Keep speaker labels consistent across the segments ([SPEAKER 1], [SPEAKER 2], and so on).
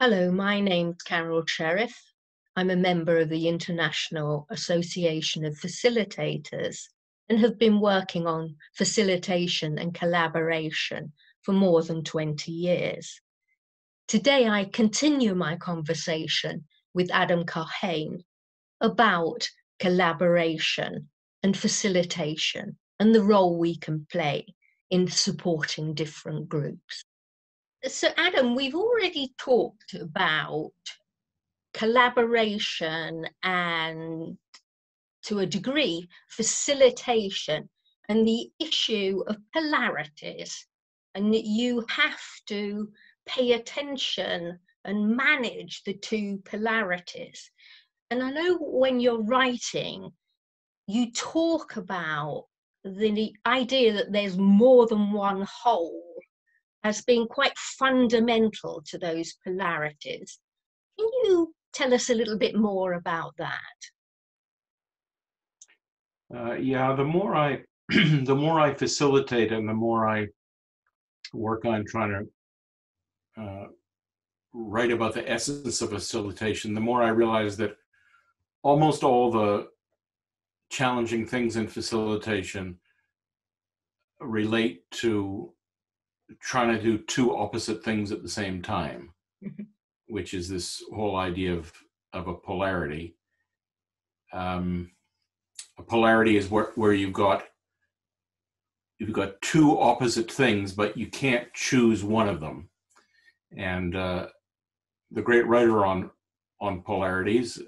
[SPEAKER 1] Hello, my name's Sherriff. I'm a member of the International Association of Facilitators and have been working on facilitation and collaboration for more than 20 years. Today, I continue my conversation with Adam Kahane about collaboration and facilitation and the role we can play in supporting different groups. So, Adam, we've already talked about collaboration and, to a degree, facilitation and the issue of polarities, and that you have to pay attention and manage the two polarities. And I know when you're writing, you talk about the idea that there's more than one whole as being quite fundamental to those polarities. Can you tell us a little bit more about that?
[SPEAKER 2] Yeah, the more I the more I facilitate and the more I work on trying to write about the essence of facilitation, the more I realize that almost all the challenging things in facilitation relate to trying to do two opposite things at the same time, which is this whole idea of a polarity. A polarity is where you've got two opposite things, but you can't choose one of them. And the great writer on polarities,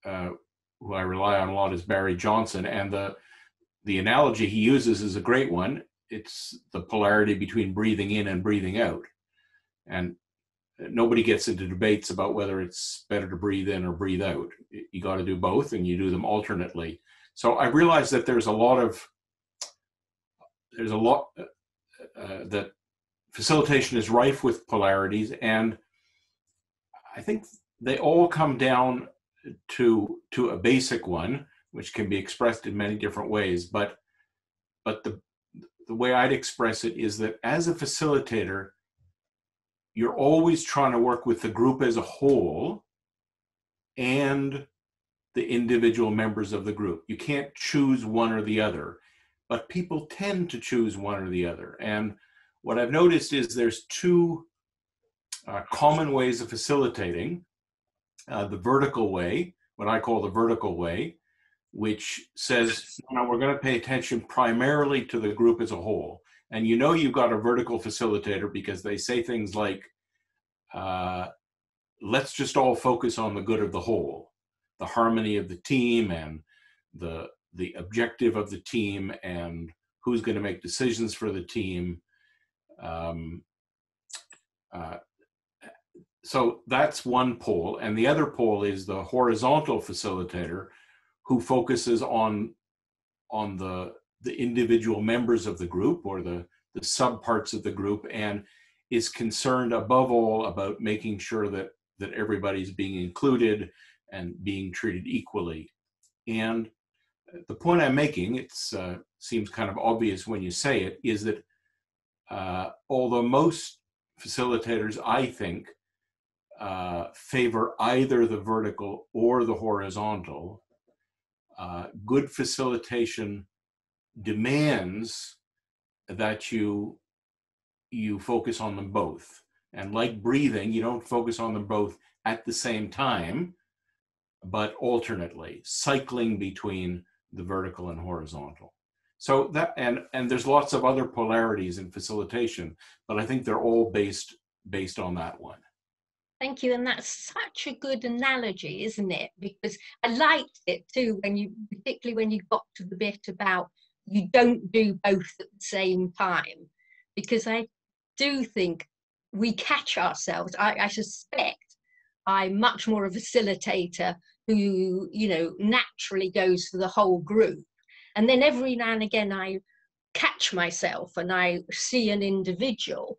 [SPEAKER 2] who I rely on a lot, is Barry Johnson. And the analogy he uses is a great one. It's the polarity between breathing in and breathing out. And nobody gets into debates about whether it's better to breathe in or breathe out. You got to do both, and you do them alternately. So I realized that there's a lot that facilitation is rife with polarities, and I think they all come down to a basic one, which can be expressed in many different ways. But the way I'd express it is that as a facilitator, you're always trying to work with the group as a whole and the individual members of the group. You can't choose one or the other, but people tend to choose one or the other. And what I've noticed is there's two common ways of facilitating. The vertical way, what I call the vertical way, which says, no, we're going to pay attention primarily to the group as a whole. And you know you've got a vertical facilitator because they say things like, let's just all focus on the good of the whole, the harmony of the team and the objective of the team and who's going to make decisions for the team. So that's one pole. And the other pole is the horizontal facilitator, who focuses on the individual members of the group or the subparts of the group, and is concerned above all about making sure that everybody's being included and being treated equally. And the point I'm making, it seems kind of obvious when you say it, is that although most facilitators, I think, favor either the vertical or the horizontal, good facilitation demands that you focus on them both. And like breathing, you don't focus on them both at the same time, but alternately, cycling between the vertical and horizontal. So that, and there's lots of other polarities in facilitation, but I think they're all based on that one.
[SPEAKER 1] Thank you, and that's such a good analogy, isn't it? Because I liked it too, particularly when you got to the bit about you don't do both at the same time, because I do think we catch ourselves. I suspect I'm much more a facilitator who, naturally goes for the whole group. And then every now and again, I catch myself and I see an individual.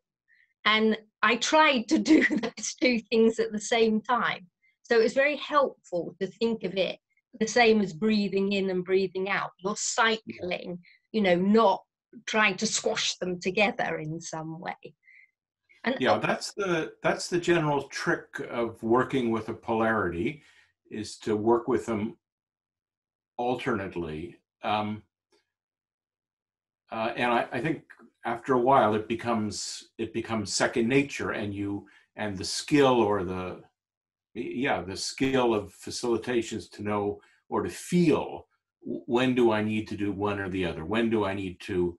[SPEAKER 1] And I tried to do those two things at the same time. So it's very helpful to think of it the same as breathing in and breathing out. You're cycling, not trying to squash them together in some way. And
[SPEAKER 2] Yeah, that's the general trick of working with a polarity, is to work with them alternately. And I think after a while it becomes second nature, and the skill, or the skill of facilitations to know or to feel, when do I need to do one or the other? When do I need to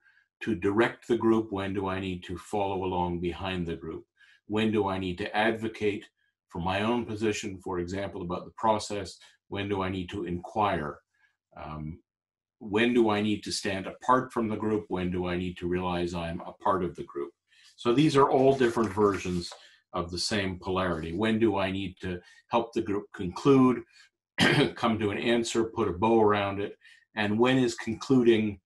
[SPEAKER 2] direct the group? When do I need to follow along behind the group? When do I need to advocate for my own position, for example, about the process? When do I need to inquire? When do I need to stand apart from the group? When do I need to realize I'm a part of the group? So these are all different versions of the same polarity. When do I need to help the group conclude, come to an answer, put a bow around it? And when is concluding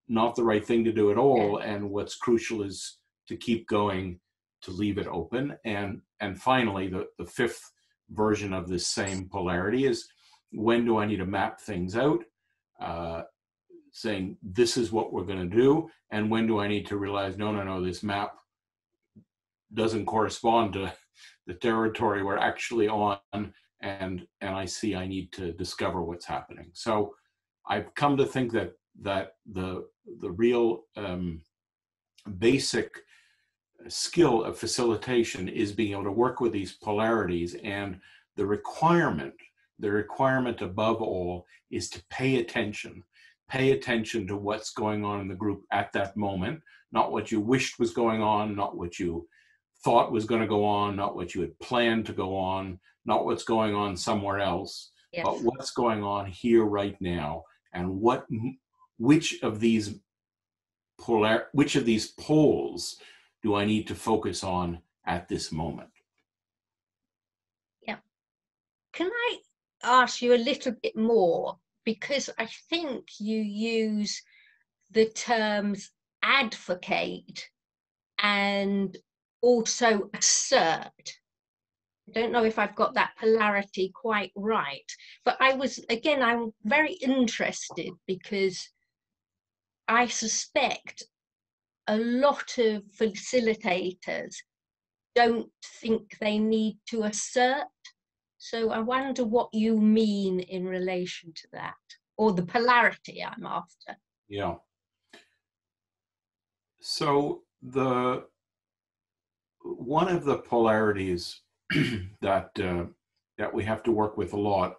[SPEAKER 2] not the right thing to do at all? And what's crucial is to keep going, to leave it open. And finally, the fifth version of this same polarity is, when do I need to map things out? Saying this is what we're going to do, and when do I need to realize no, this map doesn't correspond to the territory we're actually on, and I see I need to discover what's happening. So I've come to think that the real basic skill of facilitation is being able to work with these polarities, and the requirement above all is to pay attention to what's going on in the group at that moment, not what you wished was going on, not what you thought was going to go on, not what you had planned to go on, not what's going on somewhere else, but what's going on here right now, and which of these poles do I need to focus on at this moment?
[SPEAKER 1] Yeah. Can I ask you a little bit more? Because I think you use the terms advocate and also assert. I don't know if I've got that polarity quite right, but I'm very interested, because I suspect a lot of facilitators don't think they need to assert. So I wonder what you mean in relation to that, or the polarity I'm after.
[SPEAKER 2] Yeah. So one of the polarities that we have to work with a lot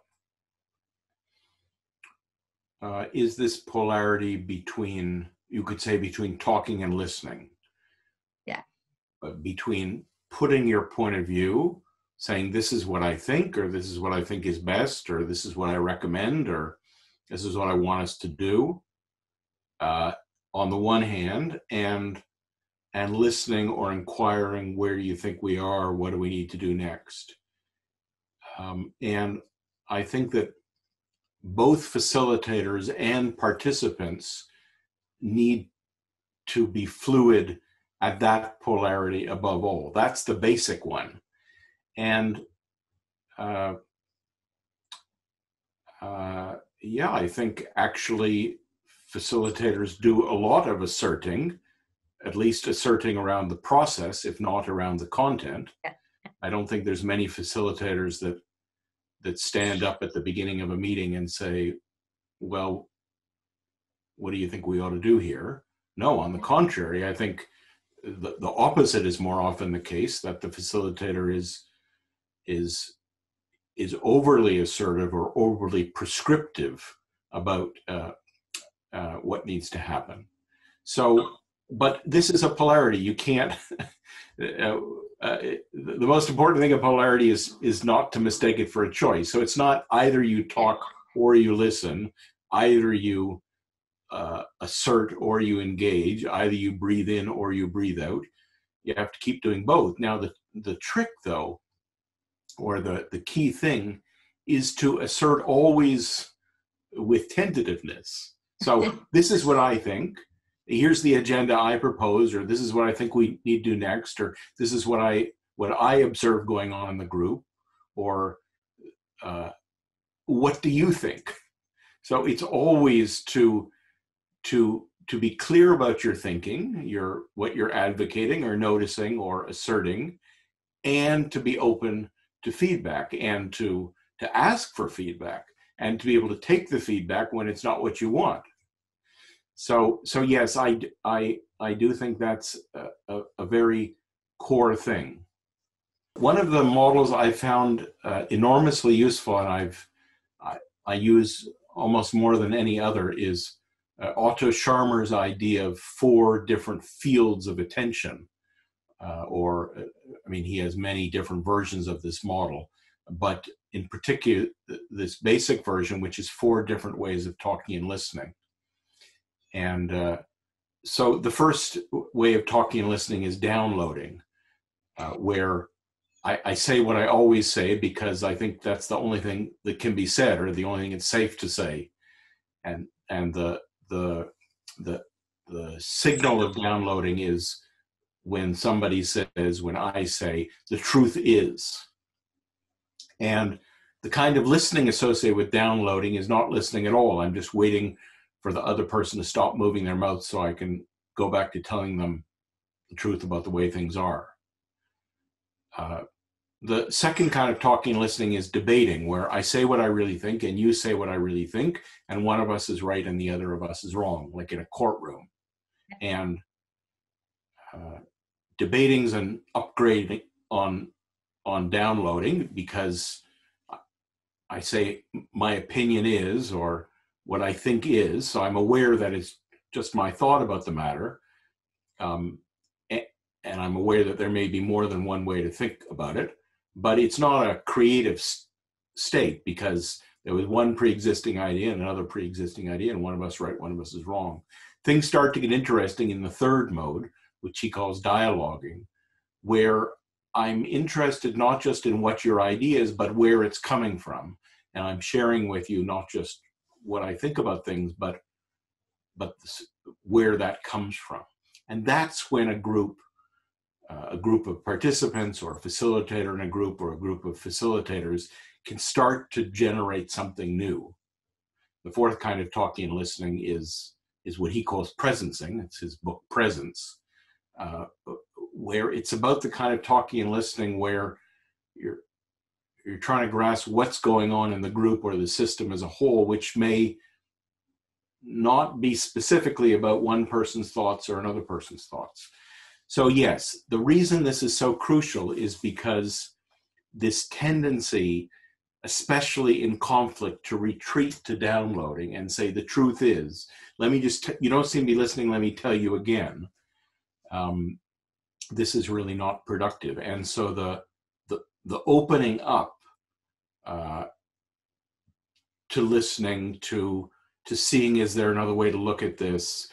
[SPEAKER 2] is this polarity between, you could say, between talking and listening.
[SPEAKER 1] Yeah.
[SPEAKER 2] Between putting your point of view, saying this is what I think, or this is what I think is best, or this is what I recommend, or this is what I want us to do, on the one hand, and listening or inquiring, where do you think we are, what do we need to do next? And I think that both facilitators and participants need to be fluid at that polarity above all. That's the basic one. And yeah, I think actually facilitators do a lot of asserting, at least asserting around the process, if not around the content. I don't think there's many facilitators that stand up at the beginning of a meeting and say, well, what do you think we ought to do here? No, on the contrary, I think the opposite is more often the case, that the facilitator is overly assertive or overly prescriptive about what needs to happen. So, but this is a polarity. You can't, the most important thing of polarity is not to mistake it for a choice. So it's not either you talk or you listen, either you assert or you engage, either you breathe in or you breathe out. You have to keep doing both. Now, the trick, though, or the key thing, is to assert always with tentativeness. So this is what I think. Here's the agenda I propose, or this is what I think we need to do next, or this is what I observe going on in the group, or what do you think? So it's always to to be clear about your thinking, what you're advocating or noticing or asserting, and to be open to feedback and to ask for feedback and to be able to take the feedback when it's not what you want. So yes, I do think that's a very core thing. One of the models I found enormously useful, and I use almost more than any other, is Otto Scharmer's idea of 4 different fields of attention. He has many different versions of this model, but in particular, this basic version, which is 4 different ways of talking and listening. And so the first way of talking and listening is downloading, where I say what I always say because I think that's the only thing that can be said, or the only thing it's safe to say. And the signal of downloading is when somebody says, when I say, the truth is. And the kind of listening associated with downloading is not listening at all. I'm just waiting for the other person to stop moving their mouth so I can go back to telling them the truth about the way things are. The second kind of talking and listening is debating, where I say what I really think and you say what I really think, and one of us is right and the other of us is wrong, like in a courtroom. And debating's an upgrade on downloading, because I say my opinion is, or what I think is, so I'm aware that it's just my thought about the matter, and I'm aware that there may be more than one way to think about it, but it's not a creative state, because there was one pre-existing idea and another pre-existing idea, and one of us right, one of us is wrong. Things start to get interesting in the third mode, which he calls dialoguing, where I'm interested not just in what your idea is, but where it's coming from. And I'm sharing with you not just what I think about things, but where that comes from. And that's when a group of participants, or a facilitator in a group, or a group of facilitators can start to generate something new. The fourth kind of talking and listening is what he calls presencing. It's his book, Presence, where it's about the kind of talking and listening where you're trying to grasp what's going on in the group or the system as a whole, which may not be specifically about one person's thoughts or another person's thoughts. So yes, the reason this is so crucial is because this tendency, especially in conflict, to retreat to downloading and say, the truth is, let me just, you don't seem to be listening, let me tell you again. This is really not productive. And so the opening up to listening, to seeing, is there another way to look at this,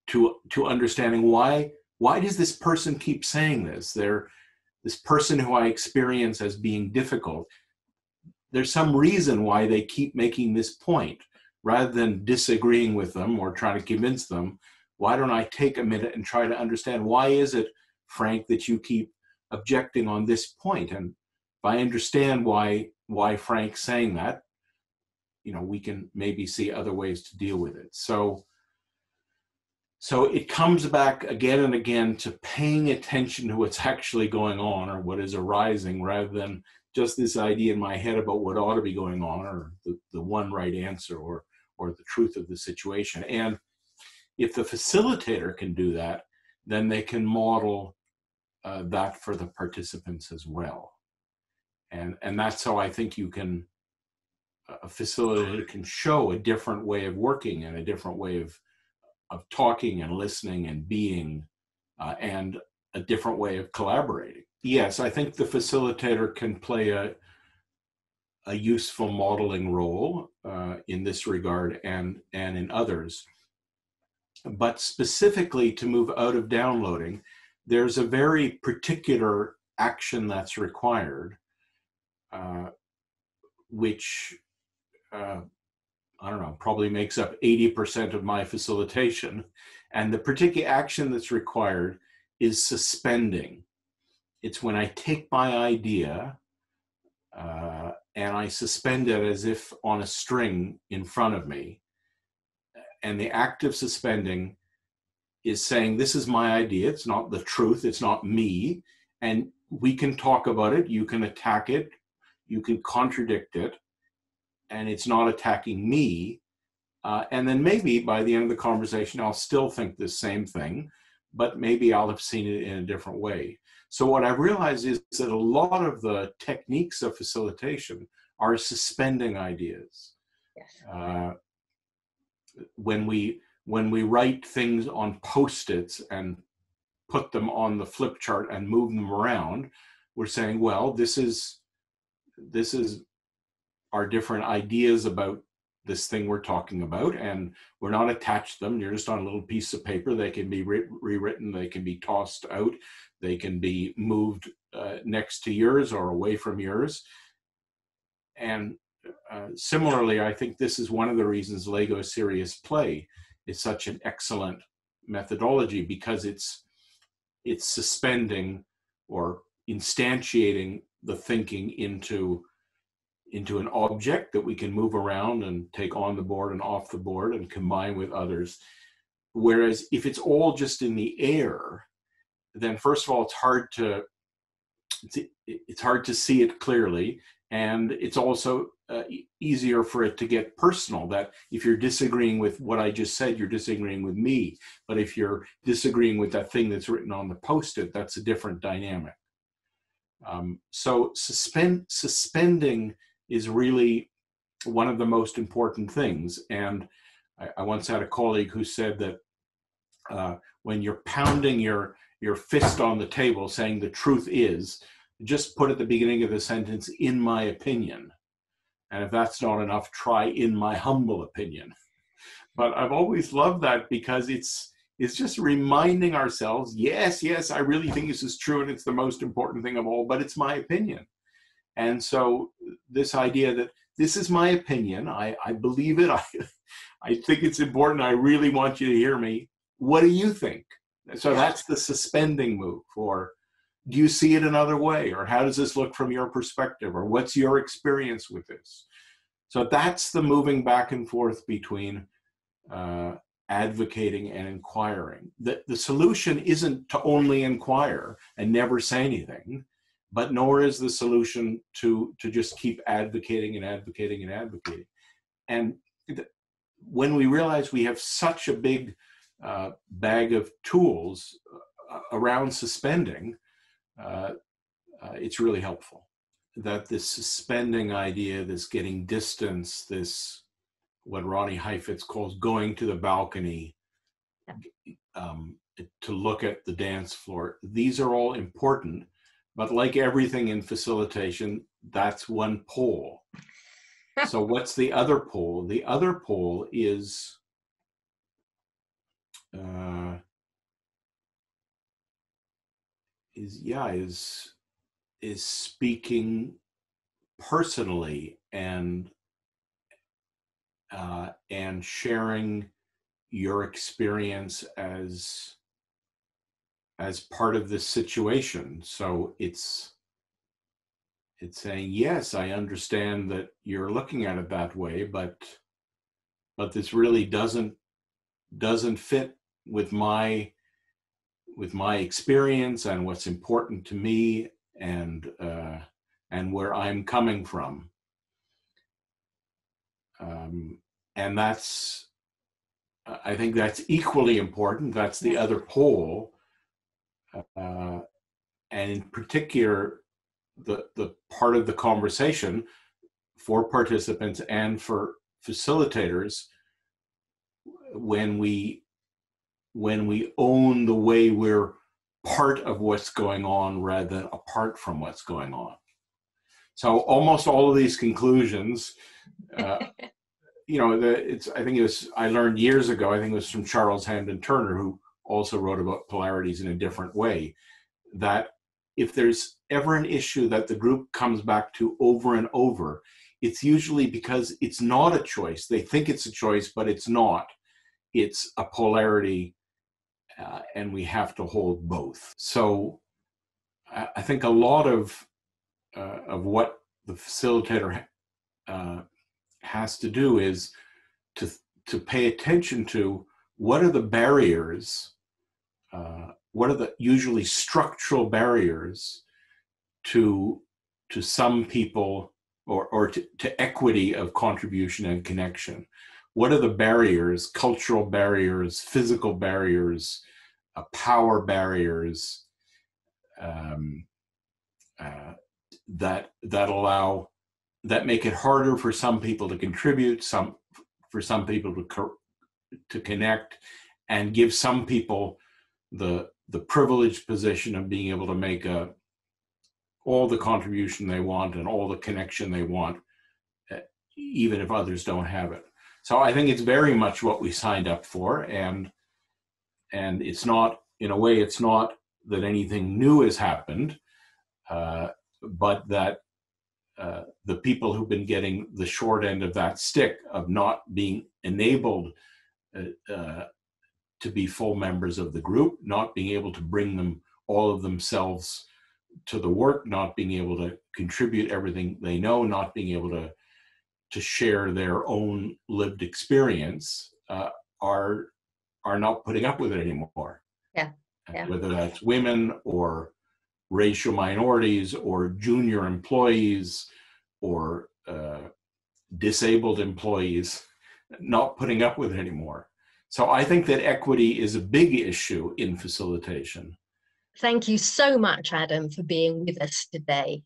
[SPEAKER 2] to understanding why does this person keep saying this? This person who I experience as being difficult, there's some reason why they keep making this point. Rather than disagreeing with them or trying to convince them, why don't I take a minute and try to understand, why is it, Frank, that you keep objecting on this point? And if I understand why Frank's saying that, we can maybe see other ways to deal with it. So it comes back again and again to paying attention to what's actually going on, or what is arising, rather than just this idea in my head about what ought to be going on, or the one right answer, or the truth of the situation. And if the facilitator can do that, then they can model that for the participants as well. And that's how I think a facilitator can show a different way of working, and a different way of talking and listening and being, and a different way of collaborating. Yes, I think the facilitator can play a useful modeling role in this regard, and in others. But specifically, to move out of downloading, there's a very particular action that's required, which I don't know, probably makes up 80% of my facilitation. And the particular action that's required is suspending. It's when I take my idea and I suspend it as if on a string in front of me. And the act of suspending is saying, this is my idea. It's not the truth. It's not me. And we can talk about it. You can attack it. You can contradict it. And it's not attacking me. And then maybe by the end of the conversation, I'll still think the same thing, but maybe I'll have seen it in a different way. So what I've realized is that a lot of the techniques of facilitation are suspending ideas.
[SPEAKER 1] Yes.
[SPEAKER 2] When we write things on Post-its and put them on the flip chart and move them around, we're saying, well, this is our different ideas about this thing we're talking about, and we're not attached to them. You're just on a little piece of paper. They can be rewritten, they can be tossed out, they can be moved next to yours or away from yours. And similarly, I think this is one of the reasons Lego Serious Play is such an excellent methodology, because it's suspending or instantiating the thinking into an object that we can move around and take on the board and off the board and combine with others. Whereas if it's all just in the air, then first of all, it's hard to see it clearly. And it's also easier for it to get personal, that if you're disagreeing with what I just said, you're disagreeing with me. But if you're disagreeing with that thing that's written on the Post-it, that's a different dynamic. So suspending is really one of the most important things. And I once had a colleague who said that when you're pounding your fist on the table saying the truth is, just put at the beginning of the sentence, in my opinion. And if that's not enough, try in my humble opinion. But I've always loved that, because it's just reminding ourselves, yes, I really think this is true and it's the most important thing of all, but it's my opinion. And so this idea that this is my opinion, I believe it, I think it's important, I really want you to hear me. What do you think? So that's the suspending move. Or do you see it another way? Or how does this look from your perspective? Or what's your experience with this? So that's the moving back and forth between advocating and inquiring. The solution isn't to only inquire and never say anything, but nor is the solution to just keep advocating and advocating and advocating. And when we realize we have such a big bag of tools around suspending, it's really helpful. That this suspending idea, this getting distance, this what Ronnie Heifetz calls going to the balcony, to look at the dance floor, these are all important. But like everything in facilitation, that's one pole. So what's the other pole? The other pole is speaking personally and sharing your experience as part of this situation. So it's saying, yes, I understand that you're looking at it that way, but this really doesn't fit with my experience and what's important to me and where I'm coming from. And I think that's equally important. That's the other pole. And in particular, the part of the conversation for participants and for facilitators, when we own the way we're part of what's going on rather than apart from what's going on. So almost all of these conclusions, I learned years ago, I think it was from Charles Hamden Turner, who also wrote about polarities in a different way, that if there's ever an issue that the group comes back to over and over, it's usually because it's not a choice. They think it's a choice, but it's not. It's a polarity, and we have to hold both. So I think a lot of what the facilitator has to do is to pay attention to what are the barriers what are the usually structural barriers to some people, or to equity of contribution and connection? What are the barriers, cultural barriers, physical barriers, power barriers, that make it harder for some people to contribute, for some people to connect, and give some people the privileged position of being able to make all the contribution they want and all the connection they want, even if others don't have it. So I think it's very much what we signed up for, and it's not, in a way, it's not that anything new has happened, but that the people who've been getting the short end of that stick of not being enabled to be full members of the group, not being able to bring them all of themselves to the work, not being able to contribute everything they know, not being able to share their own lived experience, are not putting up with it anymore.
[SPEAKER 1] Yeah. Yeah.
[SPEAKER 2] Whether that's women or racial minorities or junior employees or disabled employees, not putting up with it anymore. So I think that equity is a big issue in facilitation.
[SPEAKER 1] Thank you so much, Adam, for being with us today.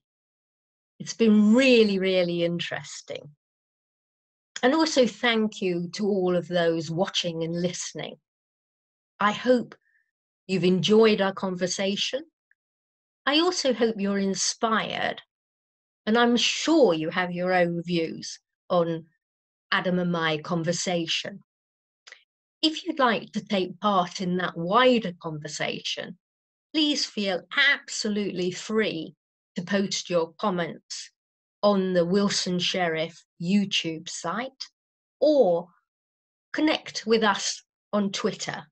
[SPEAKER 1] It's been really, really interesting. And also thank you to all of those watching and listening. I hope you've enjoyed our conversation. I also hope you're inspired, and I'm sure you have your own views on Adam and my conversation. If you'd like to take part in that wider conversation, please feel absolutely free to post your comments on the Wilson Sherriff YouTube site, or connect with us on Twitter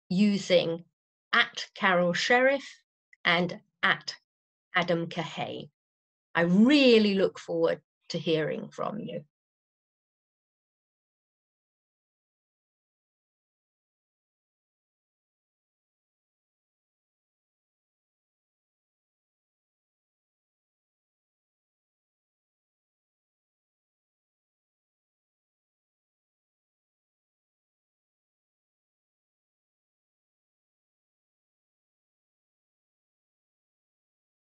[SPEAKER 1] using @CarolSherriff and @AdamKahane. I really look forward to hearing from you.